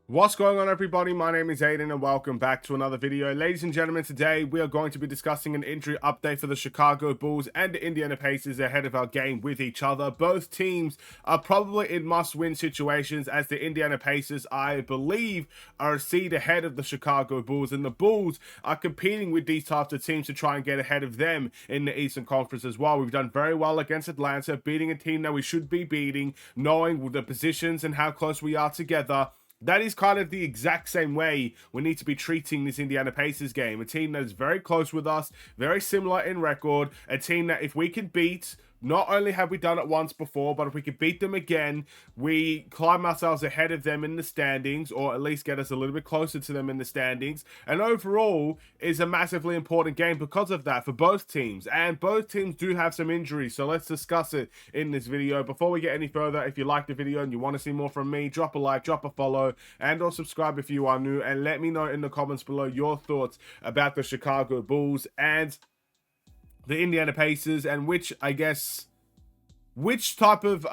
What's going on, everybody? My name is Aiden and welcome back to another video. Ladies and gentlemen, today we are going to be discussing an injury update for the Chicago Bulls and the Indiana Pacers ahead of our game with each other. Both teams are probably in must-win situations, as the Indiana Pacers, I believe, are a seed ahead of the Chicago Bulls, and the Bulls are competing with these types of teams to try and get ahead of them in the Eastern Conference as well. We've done very well against Atlanta, beating a team that we should be beating, knowing the positions and how close we are together. That is kind of the exact same way we need to be treating this Indiana Pacers game. A team that is very close with us, very similar in record, a team that if we can beat, not only have we done it once before, but if we could beat them again, we climb ourselves ahead of them in the standings, or at least get us a little bit closer to them in the standings. And overall, is a massively important game because of that for both teams. And both teams do have some injuries, so let's discuss it in this video. Before we get any further, if you like the video and you want to see more from me, drop a like, drop a follow, and or subscribe if you are new. And let me know in the comments below your thoughts about the Chicago Bulls and the Indiana Pacers, and which type of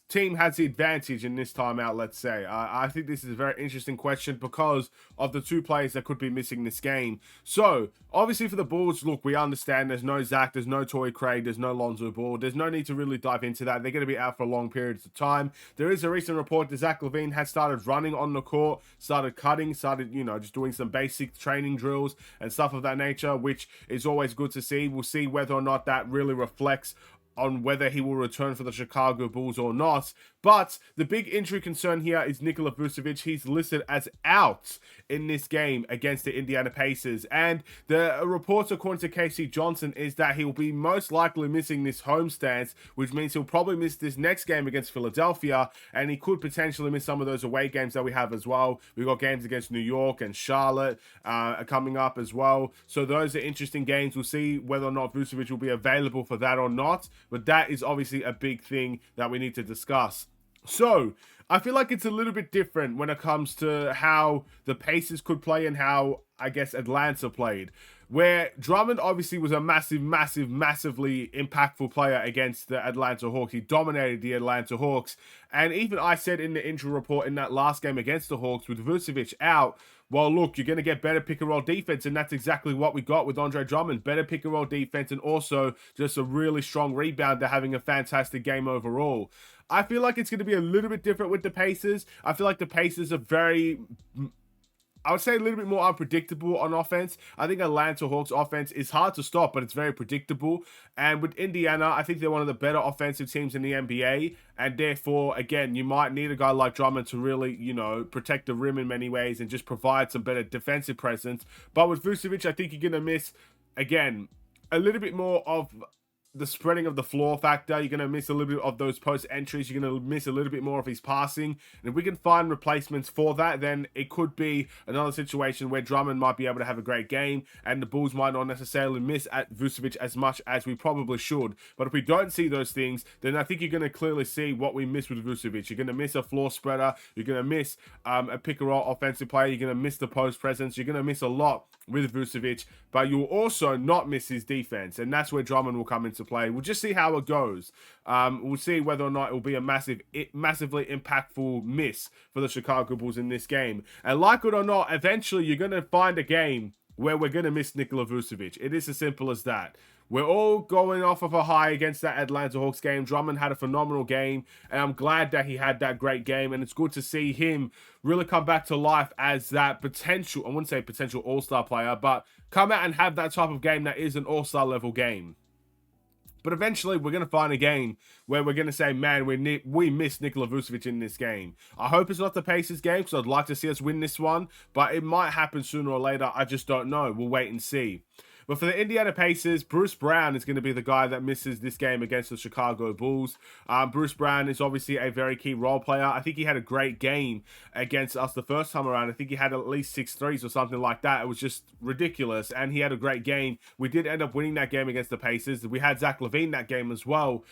team has the advantage in this timeout, let's say. I think this is a very interesting question because of the two players that could be missing this game. So obviously for the Bulls, look, we understand there's no Zach, there's no Torrey Craig, there's no Lonzo Ball. There's no need to really dive into that. They're going to be out for long periods of time. There is a recent report that Zach LaVine has started running on the court, started cutting, just doing some basic training drills and stuff of that nature, which is always good to see. We'll see whether or not that really reflects on whether he will return for the Chicago Bulls or not. But the big injury concern here is Nikola Vucevic. He's listed as out in this game against the Indiana Pacers. And the reports, according to Casey Johnson, is that he'll be most likely missing this homestand, which means he'll probably miss this next game against Philadelphia, and he could potentially miss some of those away games that we have as well. We've got games against New York and Charlotte coming up as well. So those are interesting games. We'll see whether or not Vucevic will be available for that or not. But that is obviously a big thing that we need to discuss. So I feel like it's a little bit different when it comes to how the Pacers could play and how, I guess, Atlanta played. Where Drummond obviously was a massively impactful player against the Atlanta Hawks. He dominated the Atlanta Hawks. And even I said in the injury report in that last game against the Hawks with Vucevic out, well, look, you're going to get better pick-and-roll defense, and that's exactly what we got with Andre Drummond. Better pick-and-roll defense, and also just a really strong rebounder, having a fantastic game overall. I feel like it's going to be a little bit different with the Pacers. I feel like the Pacers are I would say a little bit more unpredictable on offense. I think Atlanta Hawks offense is hard to stop, but it's very predictable. And with Indiana, I think they're one of the better offensive teams in the NBA. And therefore, again, you might need a guy like Drummond to really, protect the rim in many ways and just provide some better defensive presence. But with Vucevic, I think you're going to miss, again, a little bit more of the spreading of the floor factor. You're going to miss a little bit of those post entries. You're going to miss a little bit more of his passing. And if we can find replacements for that, then it could be another situation where Drummond might be able to have a great game and the Bulls might not necessarily miss at Vucevic as much as we probably should. But if we don't see those things, then I think you're going to clearly see what we miss with Vucevic. You're going to miss a floor spreader. You're going to miss a pick-and-roll offensive player. You're going to miss the post presence. You're going to miss a lot with Vucevic, but you'll also not miss his defense, and that's where Drummond will come into play. We'll just see how it goes. We'll see whether or not it will be a massively impactful miss for the Chicago Bulls in this game. And like it or not, eventually you're going to find a game where we're going to miss Nikola Vucevic. It is as simple as that. We're all going off of a high against that Atlanta Hawks game. Drummond had a phenomenal game, and I'm glad that he had that great game, and it's good to see him really come back to life as that potential, I wouldn't say potential all-star player, but come out and have that type of game that is an all-star level game. But eventually, we're going to find a game where we're going to say, man, we missed Nikola Vucevic in this game. I hope it's not the Pacers game, because I'd like to see us win this one, but it might happen sooner or later. I just don't know. We'll wait and see. But for the Indiana Pacers, Bruce Brown is going to be the guy that misses this game against the Chicago Bulls. Bruce Brown is obviously a very key role player. I think he had a great game against us the first time around. I think he had at least 6 threes or something like that. It was just ridiculous, and he had a great game. We did end up winning that game against the Pacers. We had Zach LaVine that game as well.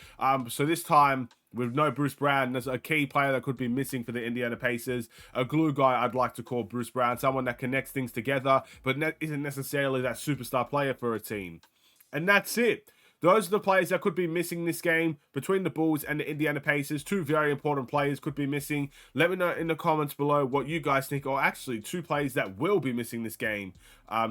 So this time, with no Bruce Brown, there's a key player that could be missing for the Indiana Pacers. A glue guy, I'd like to call Bruce Brown. Someone that connects things together, but isn't necessarily that superstar player for a team. And that's it. those are the players that could be missing this game between the Bulls and the Indiana Pacers. Two very important players could be missing. Let me know in the comments below what you guys think, or actually two players that will be missing this game.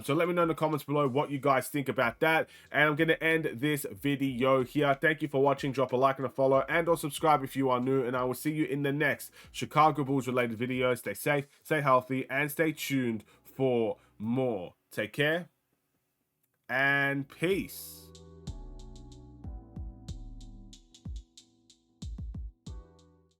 So let me know in the comments below what you guys think about that. And I'm going to end this video here. Thank you for watching. Drop a like and a follow, and or subscribe if you are new. And I will see you in the next Chicago Bulls related video. Stay safe, stay healthy, and stay tuned for more. Take care and peace.